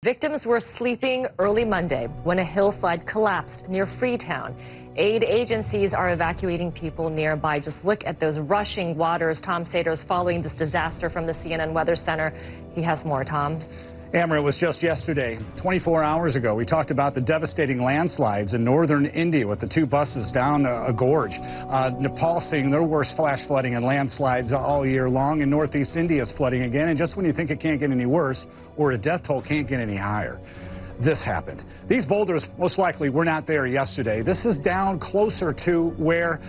Victims were sleeping early Monday when a hillside collapsed near Freetown. Aid agencies are evacuating people nearby. Just look at those rushing waters. Tom Sater is following this disaster from the CNN Weather Center. He has more, Tom. Amber, it was just yesterday, 24 hours ago, we talked about the devastating landslides in northern India with the two buses down a gorge. Nepal seeing their worst flash flooding and landslides all year long, and northeast India is flooding again. And just when you think it can't get any worse or the death toll can't get any higher, this happened. These boulders most likely were not there yesterday. This is down closer to where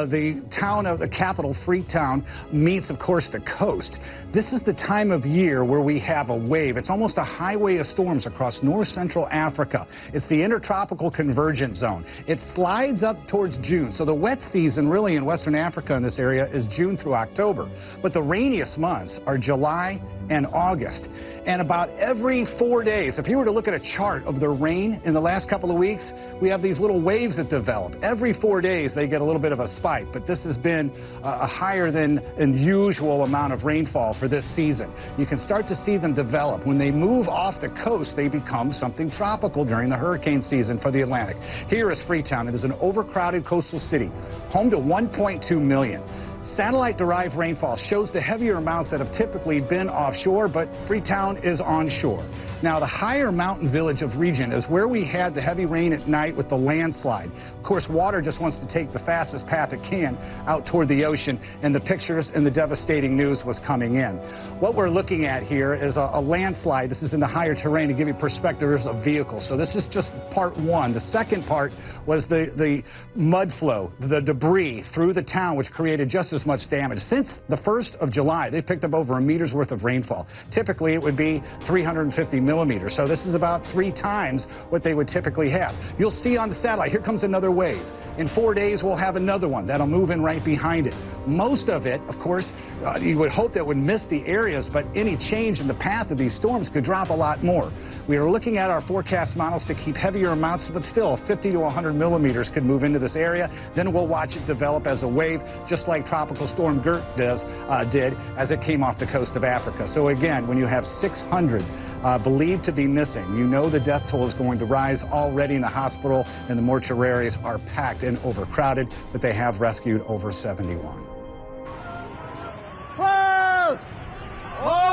the town of the capital, Freetown, meets, of course, the coast. This is the time of year where we have a wave. It's almost a highway of storms across north-central Africa. It's the intertropical convergence zone. It slides up towards June. So the wet season really in western Africa in this area is June through October. But the rainiest months are July and August. And about every 4 days, if you were to look at a chart of the rain in the last couple of weeks, we have these little waves that develop. Every 4 days, they get a little bit of a spike, but this has been a higher than usual amount of rainfall for this season. You can start to see them develop. When they move off the coast, they become something tropical during the hurricane season for the Atlantic. Here is Freetown. It is an overcrowded coastal city, home to 1.2 million. Satellite-derived rainfall shows the heavier amounts that have typically been offshore, but Freetown is onshore. Now, the higher mountain village of Region is where we had the heavy rain at night with the landslide. Of course, water just wants to take the fastest path it can out toward the ocean, and the pictures and the devastating news was coming in. What we're looking at here is a landslide. This is in the higher terrain to give you perspective. There's a vehicle. So this is just part one. The second part was the mud flow, the debris through the town, which created just as much damage. Since the 1st of July, they picked up over a meter's worth of rainfall. Typically, it would be 350 millimeters. So this is about 3 times what they would typically have. You'll see on the satellite, here comes another wave. In 4 days, we'll have another one that'll move in right behind it. Most of it, of course, you would hope that would miss the areas, but any change in the path of these storms could drop a lot more. We are looking at our forecast models to keep heavier amounts, but still 50 to 100 millimeters could move into this area. Then we'll watch it develop as a wave, just like Tropical Storm Gert did as it came off the coast of Africa. So again, when you have 600 believed to be missing, you know the death toll is going to rise. Already in the hospital and the mortuaries are packed and overcrowded, but they have rescued over 71. Whoa! Whoa!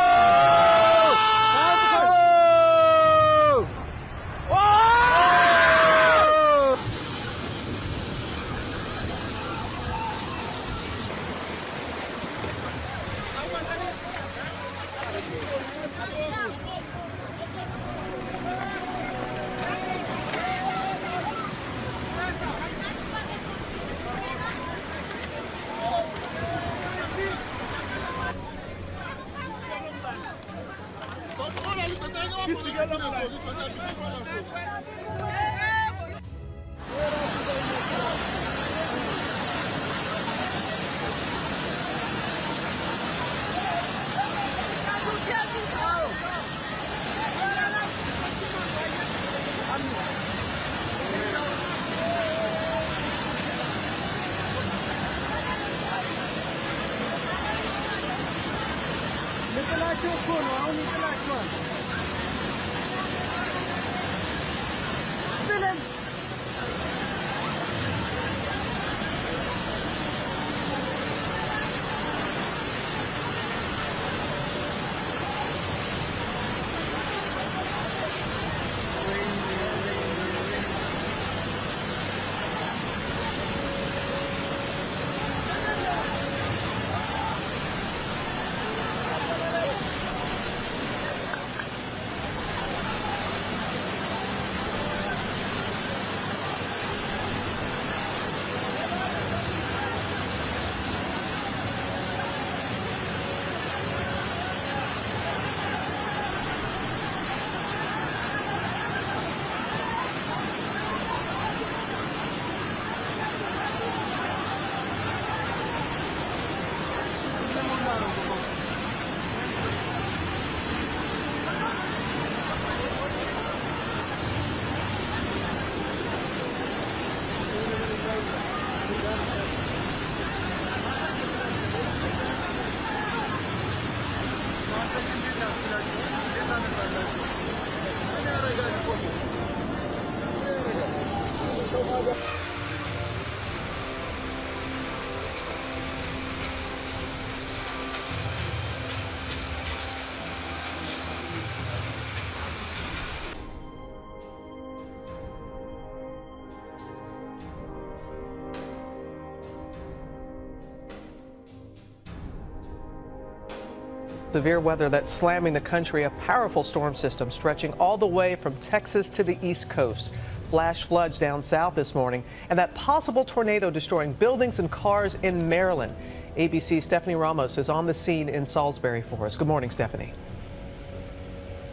Severe weather that's slamming the country, a powerful storm system stretching all the way from Texas to the East Coast. Flash floods down south this morning, and that possible tornado destroying buildings and cars in Maryland. ABC's Stephanie Ramos is on the scene in Salisbury for us. Good morning, Stephanie.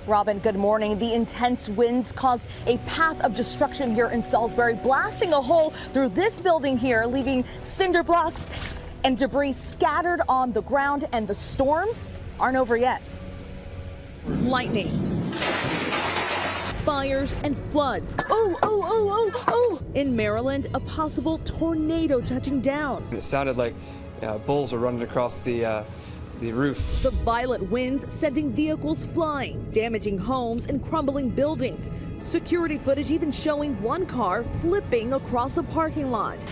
Robin, good morning. The intense winds caused a path of destruction here in Salisbury, blasting a hole through this building here, leaving cinder blocks and debris scattered on the ground, and the storms aren't over yet. Lightning, fires and floods. In Maryland, a possible tornado touching down. It sounded like bulls were running across the roof. The violent winds sending vehicles flying, damaging homes and crumbling buildings. Security footage even showing one car flipping across a parking lot.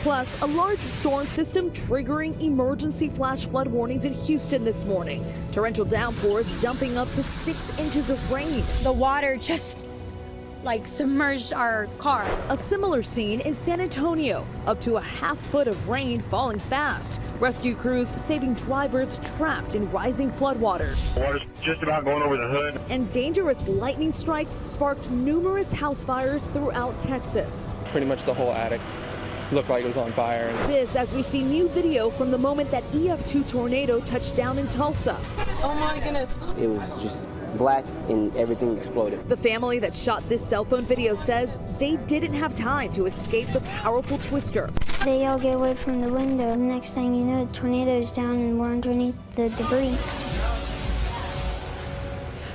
Plus, a large storm system triggering emergency flash flood warnings in Houston this morning. Torrential downpours dumping up to 6 inches of rain. The water just submerged our car. A similar scene in San Antonio, up to a half foot of rain falling fast. Rescue crews saving drivers trapped in rising floodwaters. Water's just about going over the hood. And dangerous lightning strikes sparked numerous house fires throughout Texas. Pretty much the whole attic looked like it was on fire. This as we see new video from the moment that EF2 tornado touched down in Tulsa. Oh my goodness. It was just black and everything exploded. The family that shot this cell phone video says they didn't have time to escape the powerful twister. They all get away from the window. Next thing you know, the tornado's down and we're underneath the debris.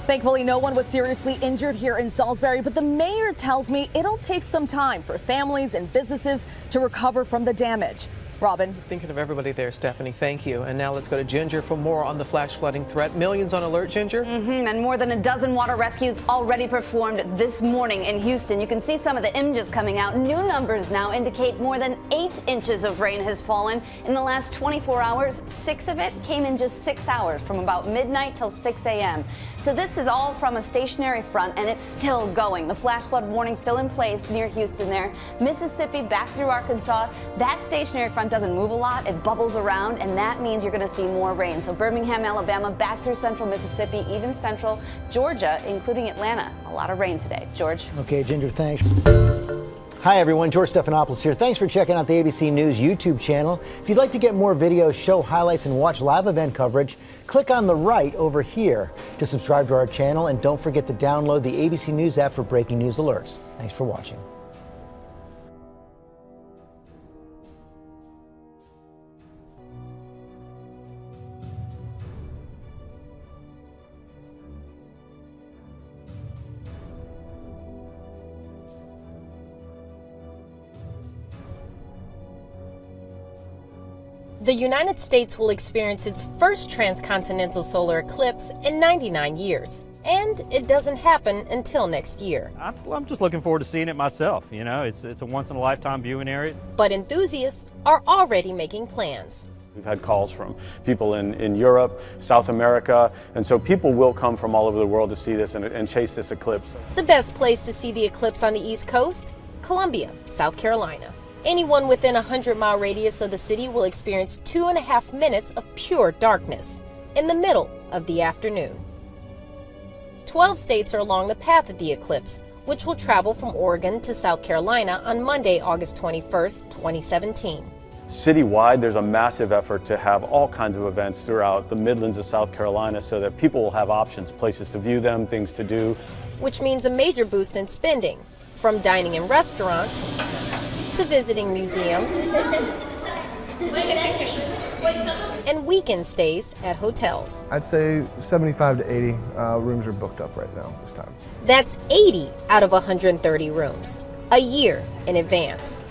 Thankfully, no one was seriously injured here in Salisbury, but the mayor tells me it'll take some time for families and businesses to recover from the damage. Robin. Thinking of everybody there, Stephanie. Thank you. And now let's go to Ginger for more on the flash flooding threat. Millions on alert, Ginger. And more than a dozen water rescues already performed this morning in Houston. You can see some of the images coming out. New numbers now indicate more than 8 inches of rain has fallen in the last 24 hours. 6 of it came in just 6 hours, from about midnight till 6 a.m. So this is all from a stationary front, and it's still going. The flash flood warning still in place near Houston there. Mississippi back through Arkansas. That stationary front doesn't move a lot. It bubbles around, and that means you're going to see more rain. So Birmingham, Alabama, back through central Mississippi, even central Georgia, including Atlanta. A lot of rain today. George. Okay, Ginger, thanks. Hi, everyone. George Stephanopoulos here. Thanks for checking out the ABC News YouTube channel. If you'd like to get more videos, show highlights, and watch live event coverage, click on the right over here to subscribe to our channel. And don't forget to download the ABC News app for breaking news alerts. Thanks for watching. The United States will experience its first transcontinental solar eclipse in 99 years, and it doesn't happen until next year. I'm just looking forward to seeing it myself. You know, it's a once-in-a-lifetime viewing area. But enthusiasts are already making plans. We've had calls from people in Europe, South America, and so people will come from all over the world to see this and chase this eclipse. The best place to see the eclipse on the East Coast? Columbia, South Carolina. Anyone within a 100-mile radius of the city will experience 2.5 minutes of pure darkness in the middle of the afternoon. 12 states are along the path of the eclipse, which will travel from Oregon to South Carolina on Monday, August 21st, 2017. Citywide, there's a massive effort to have all kinds of events throughout the Midlands of South Carolina so that people will have options, places to view them, things to do. Which means a major boost in spending, from dining in restaurants to visiting museums and weekend stays at hotels. I'd say 75 to 80 rooms are booked up right now this time. That's 80 out of 130 rooms, a year in advance.